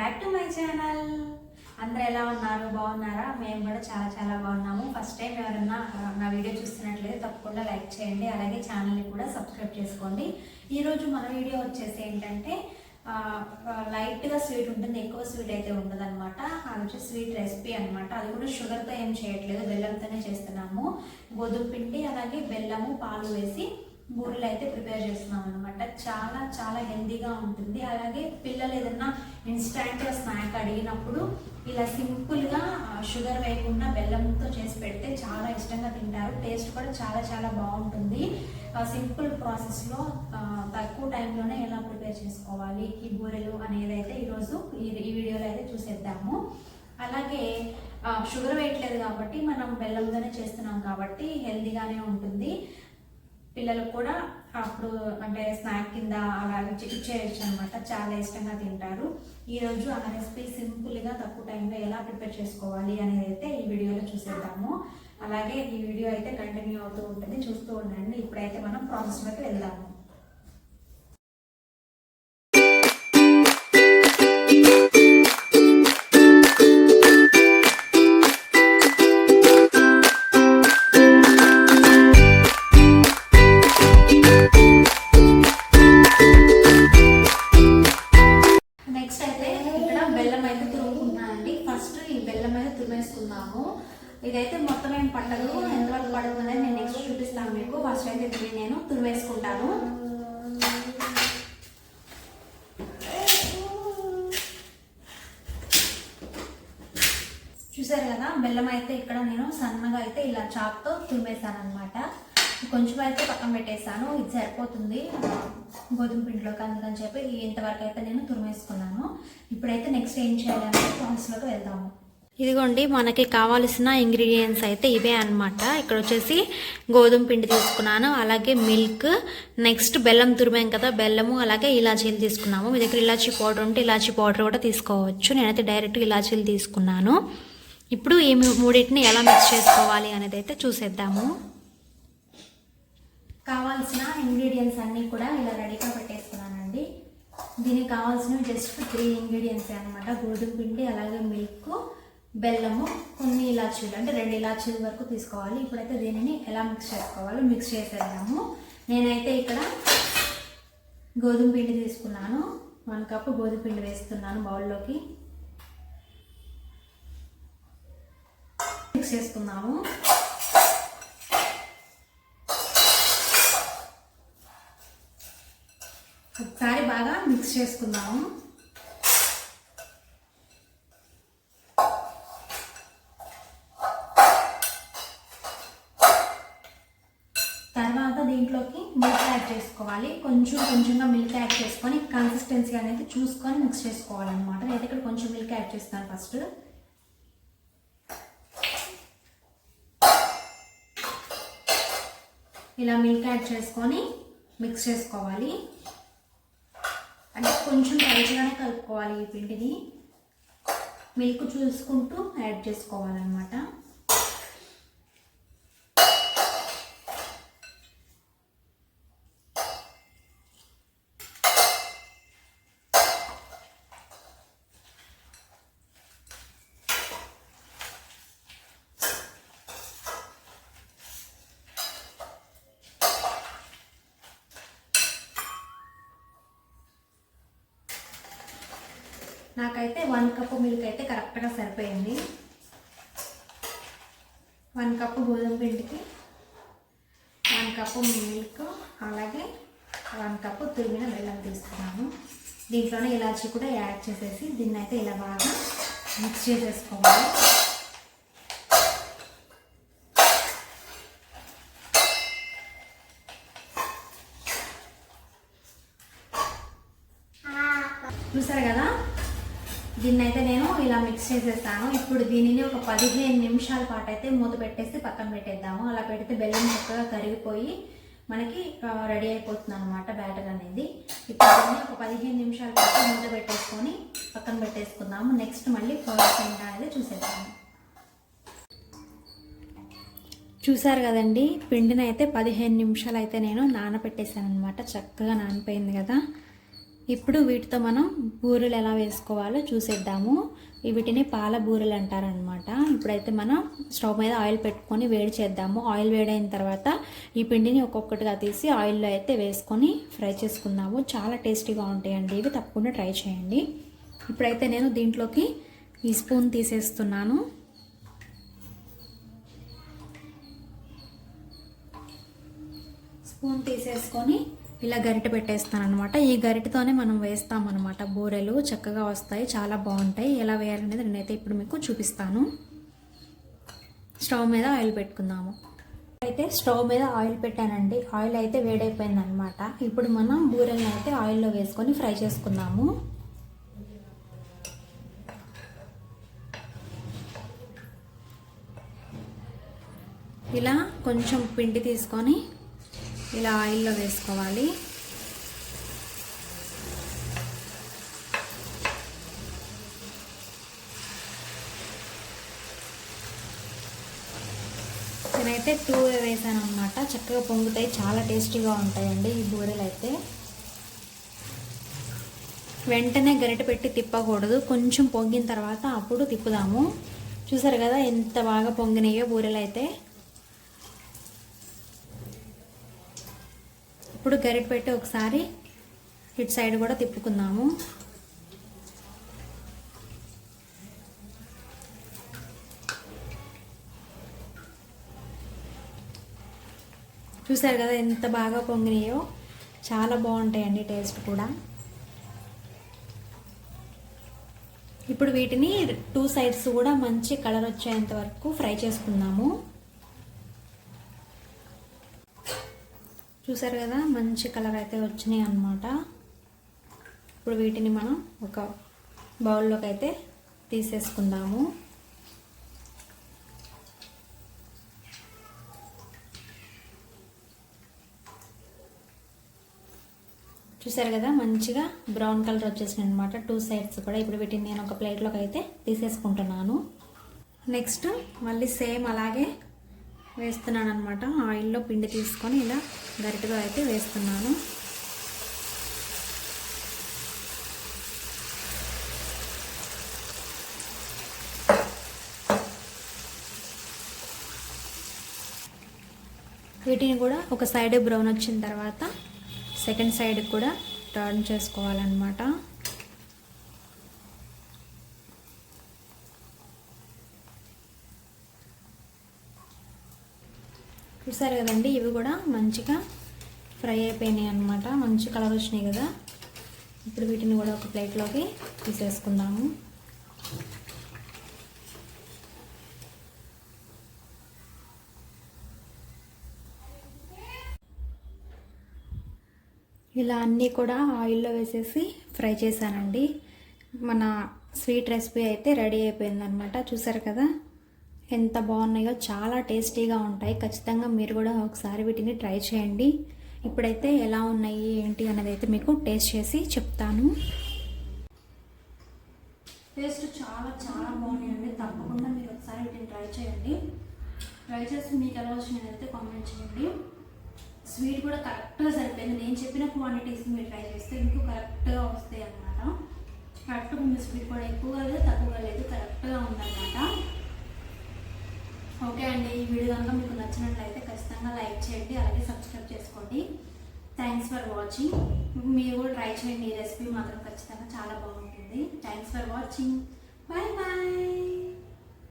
Back to my channel. అందరూ ఎలా ఉన్నారు? బాగున్నారా? మేము కూడా చాలా చాలా బాగున్నాము. ఫస్ట్ టైం ఎవరన్నా నా వీడియో చూస్తున్నట్లయితే తప్పకుండా లైక్ చేయండి, అలాగే ఛానల్ని కూడా సబ్స్క్రైబ్ చేసుకోండి. ఈరోజు మన వీడియో వచ్చేసి ఏంటంటే లైట్గా స్వీట్ ఉంటుంది, ఎక్కువ స్వీట్ అయితే ఉండదు అనమాట. అది వచ్చి స్వీట్ రెసిపీ అనమాట. అది కూడా షుగర్తో ఏం చేయట్లేదు, బెల్లంతోనే చేస్తున్నాము. గోధుమ పిండి అలాగే బెల్లము పాలు వేసి బూరెలు అయితే ప్రిపేర్ చేస్తున్నాం అనమాట. చాలా చాలా హెల్తీగా ఉంటుంది. అలాగే పిల్లలు ఏదన్నా ఇన్స్టెంట్ స్నాక్ అడిగినప్పుడు ఇలా సింపుల్గా షుగర్ వేయకుండా బెల్లంతో చేసి పెడితే చాలా ఇష్టంగా తింటారు. టేస్ట్ కూడా చాలా చాలా బాగుంటుంది. సింపుల్ ప్రాసెస్లో తక్కువ టైంలోనే ఎలా ప్రిపేర్ చేసుకోవాలి ఈ బూరెలు అనేది అయితే ఈరోజు ఈ వీడియోలో అయితే చూసేద్దాము. అలాగే షుగర్ వేయట్లేదు కాబట్టి మనం బెల్లంతోనే చేస్తున్నాం కాబట్టి హెల్తీగానే ఉంటుంది. పిల్లలకు కూడా అప్పుడు అంటే స్నాక్ కింద అలా చేయొచ్చు అనమాట. చాలా ఇష్టంగా తింటారు. ఈరోజు ఆ రెసిపీ సింపుల్గా తక్కువ టైంలో ఎలా ప్రిపేర్ చేసుకోవాలి అనేది అయితే ఈ వీడియోలో చూసేద్దాము. అలాగే ఈ వీడియో అయితే కంటిన్యూ అవుతూ ఉంటుంది, చూస్తూ ఉండండి. ఇప్పుడైతే మనం ప్రాసెస్లోకి వెళ్దాము. ఇదైతే మొత్తం ఏం పట్టదు, ఎంతవరకు పడుతుందని నేను నెక్స్ట్ చూపిస్తాను మీకు. ఫస్ట్ అయితే దీన్ని నేను తురిమేసుకుంటాను. చూసారు కదా, బెల్లం అయితే ఇక్కడ నేను సన్నగా అయితే ఇలా చాక్తో తురిమేసాను అనమాట. కొంచెం అయితే పక్కన పెట్టేసాను, ఇది సరిపోతుంది గోధుమ పిండిలోకి, అందుకని చెప్పి ఇంతవరకు అయితే నేను తురిమేసుకున్నాను. ఇప్పుడైతే నెక్స్ట్ ఏం చేయాలంటే ప్రాసెస్లోకి వెళ్దాము. ఇదిగోండి, మనకి కావాల్సిన ఇంగ్రీడియంట్స్ అయితే ఇవే అనమాట. ఇక్కడ వచ్చేసి గోధుమ పిండి తీసుకున్నాను, అలాగే మిల్క్, నెక్స్ట్ బెల్లం తురిమాం కదా బెల్లము, అలాగే ఇలాచీలు తీసుకున్నాము. మీ దగ్గర ఇలాచీ పౌడర్ ఉంటే ఇలాచీ పౌడర్ కూడా తీసుకోవచ్చు. నేనైతే డైరెక్ట్ ఇలాచీలు తీసుకున్నాను. ఇప్పుడు ఈ మూడింటిని ఎలా మిక్స్ చేసుకోవాలి అనేది అయితే చూసేద్దాము. కావాల్సిన ఇంగ్రీడియంట్స్ అన్నీ కూడా ఇలా రెడీగా పెట్టేసుకున్నానండి. దీనికి కావాల్సినవి జస్ట్ 3 ఇంగ్రీడియంట్స్ అనమాట. గోధుమ పిండి, అలాగే మిల్క్, బెల్లము, కొన్ని ఇలాచీలు అంటే 2 ఇలాచీల వరకు తీసుకోవాలి. ఇప్పుడైతే దీనిని ఎలా మిక్స్ చేసుకోవాలో మిక్స్ చేసేద్దాము. నేనైతే ఇక్కడ గోధుమ పిండి తీసుకున్నాను, 1 కప్పు గోధుమ పిండి వేస్తున్నాను బౌల్లోకి. మిక్స్ చేసుకుందాము. ఒకసారి బాగా మిక్స్ చేసుకుందాము. తర్వాత దీంట్లోకి మిల్క్ యాడ్ చేసుకోవాలి. కొంచెంగా మిల్క్ యాడ్ చేసుకొని కన్సిస్టెన్సీ అనేది చూసుకొని మిక్స్ చేసుకోవాలన్నమాట. నేను ఇక్కడ కొంచెం మిల్క్ యాడ్ చేస్తాను. ఫస్ట్ ఇలా మిల్క్ యాడ్ చేసుకొని మిక్స్ చేసుకోవాలి. అంటే కొంచెం టైట్గానే కలుపుకోవాలి ఈ పిండిని. మిల్క్ చూసుకుంటూ యాడ్ చేసుకోవాలన్నమాట. నాకైతే 1 కప్పు మిల్క్ అయితే కరెక్ట్గా సరిపోయింది. 1 కప్పు గోధుమ పిండికి 1 కప్పు మిల్క్, అలాగే 1 కప్పు తురిమిన బెల్లం తీసుకున్నాను. దీంట్లోనే ఇలాచీ కూడా యాడ్ చేసేసి దీన్ని అయితే ఇలా బాగా మిక్స్ చేసేసుకోవాలి. చూసారు కదా, దీన్ని అయితే నేను ఇలా మిక్స్ చేసేస్తాను. ఇప్పుడు దీనిని ఒక 15 నిమిషాల పాటు అయితే మూత పెట్టేసి పక్కన పెట్టేద్దాము. అలా పెడితే బెల్లం చక్కగా కరిగిపోయి మనకి రెడీ అయిపోతుంది అనమాట బ్యాటర్ అనేది. ఇప్పుడు దీన్ని ఒక 15 నిమిషాల పాటు మూత పెట్టేసుకొని పక్కన పెట్టేసుకుందాము. నెక్స్ట్ మళ్ళీ ప్రాసెస్ ఏంటో అనేది చూసేద్దాము. చూసారు కదండి, పిండిని అయితే 15 నిమిషాలు అయితే నేను నానబెట్టేసాను అనమాట. చక్కగా నానిపోయింది కదా. ఇప్పుడు వీటితో మనం బూరెలు ఎలా వేసుకోవాలో చూసేద్దాము. వీటిని పాల బూరెలు అంటారనమాట. ఇప్పుడైతే మనం స్టవ్ మీద ఆయిల్ పెట్టుకొని వేడి చేద్దాము. ఆయిల్ వేడైన తర్వాత ఈ పిండిని ఒక్కొక్కటిగా తీసి ఆయిల్లో అయితే వేసుకొని ఫ్రై చేసుకుందాము. చాలా టేస్టీగా ఉంటాయండి ఇవి, తప్పకుండా ట్రై చేయండి. ఇప్పుడైతే నేను దీంట్లోకి ఈ స్పూన్ తీసేస్తున్నాను. స్పూన్ తీసేసుకొని ఇలా గరిటె పెట్టేస్తాను అనమాట. ఈ గరిటెతోనే మనం వేస్తామన్నమాట. బూరెలు చక్కగా వస్తాయి, చాలా బాగుంటాయి. ఎలా వేయాలనేది నేనైతే ఇప్పుడు మీకు చూపిస్తాను. స్టవ్ మీద ఆయిల్ పెట్టుకుందాము. అయితే స్టవ్ మీద ఆయిల్ పెట్టానండి. ఆయిల్ అయితే వేడైపోయింది అనమాట. ఇప్పుడు మనం బూరెలను అయితే ఆయిల్లో వేసుకొని ఫ్రై చేసుకుందాము. ఇలా కొంచెం పిండి తీసుకొని ఇలా ఆయిల్లో వేసుకోవాలి. నేనైతే 2 వేసాను అనమాట. చక్కగా పొంగుతాయి, చాలా టేస్టీగా ఉంటాయండి ఈ బూరెలు అయితే. వెంటనే గరిటె పెట్టి తిప్పకూడదు, కొంచెం పొంగిన తర్వాత అప్పుడు తిప్పుదాము. చూసారు కదా ఎంత బాగా పొంగినాయో బూరెలు అయితే. ఇప్పుడు గరిటె పెట్టి ఒకసారి ఇటు సైడ్ కూడా తిప్పుకుందాము. చూసారు కదా ఎంత బాగా పొంగినాయో, చాలా బాగుంటాయండి టేస్ట్ కూడా. ఇప్పుడు వీటిని 2 సైడ్స్ కూడా మంచి కలర్ వచ్చేంత వరకు ఫ్రై చేసుకుందాము. చూసారు కదా మంచి కలర్ అయితే వచ్చినాయి అన్నమాట. ఇప్పుడు వీటిని మనం ఒక బౌల్లోకి అయితే తీసేసుకుందాము. చూసారు కదా మంచిగా బ్రౌన్ కలర్ వచ్చేసింది అనమాట 2 సైడ్స్ కూడా. ఇప్పుడు వీటిని నేను ఒక ప్లేట్లోకి అయితే తీసేసుకుంటున్నాను. నెక్స్ట్ మళ్ళీ సేమ్ అలాగే వేస్తున్నాను అనమాట. ఆయిల్లో పిండి తీసుకొని ఇలా గరిటెతో అయితే వేస్తున్నాను. వీటిని కూడా ఒక సైడ్ బ్రౌన్ వచ్చిన తర్వాత సెకండ్ సైడ్ కూడా టర్న్ చేసుకోవాలన్నమాట. చూసారు కదండి ఇవి కూడా మంచిగా ఫ్రై అయిపోయినాయి అన్నమాట. మంచి కలర్ వచ్చినాయి కదా. ఇప్పుడు వీటిని కూడా ఒక ప్లేట్లోకి తీసేసుకుందాము. ఇలా అన్నీ కూడా ఆయిల్లో వేసేసి ఫ్రై చేశానండి. మన స్వీట్ రెసిపీ అయితే రెడీ అయిపోయిందనమాట. చూసారు కదా ఎంత బాగున్నాయో, చాలా టేస్టీగా ఉంటాయి. ఖచ్చితంగా మీరు కూడా ఒకసారి వీటిని ట్రై చేయండి. ఇప్పుడైతే ఎలా ఉన్నాయి ఏంటి అనేది అయితే మీకు టేస్ట్ చేసి చెప్తాను. టేస్ట్ చాలా చాలా బాగున్నాయండి. తప్పకుండా మీరు ఒకసారి వీటిని ట్రై చేయండి. ట్రై చేసి మీకు ఎలా వచ్చింది అయితే కామెంట్ చేయండి. స్వీట్ కూడా కరెక్ట్గా సరిపోయింది. నేను చెప్పిన క్వాంటిటీస్ మీరు ట్రై చేస్తే మీకు కరెక్ట్గా వస్తాయి అన్నమాట. కరెక్ట్గా మీ స్వీట్ కూడా ఎక్కువగా లేదు తక్కువగా లేదు, కరెక్ట్గా ఉందన్నమాట. ఓకే అండి, ఈ వీడియో కనుక మీకు నచ్చినట్లయితే ఖచ్చితంగా లైక్ చేయండి, అలాగే సబ్స్క్రైబ్ చేసుకోండి. Thanks for watching. మీరు కూడా ట్రై చేయండి. ఈ రెసిపీ మాత్రం ఖచ్చితంగా చాలా బాగుంటుంది. Thanks for watching.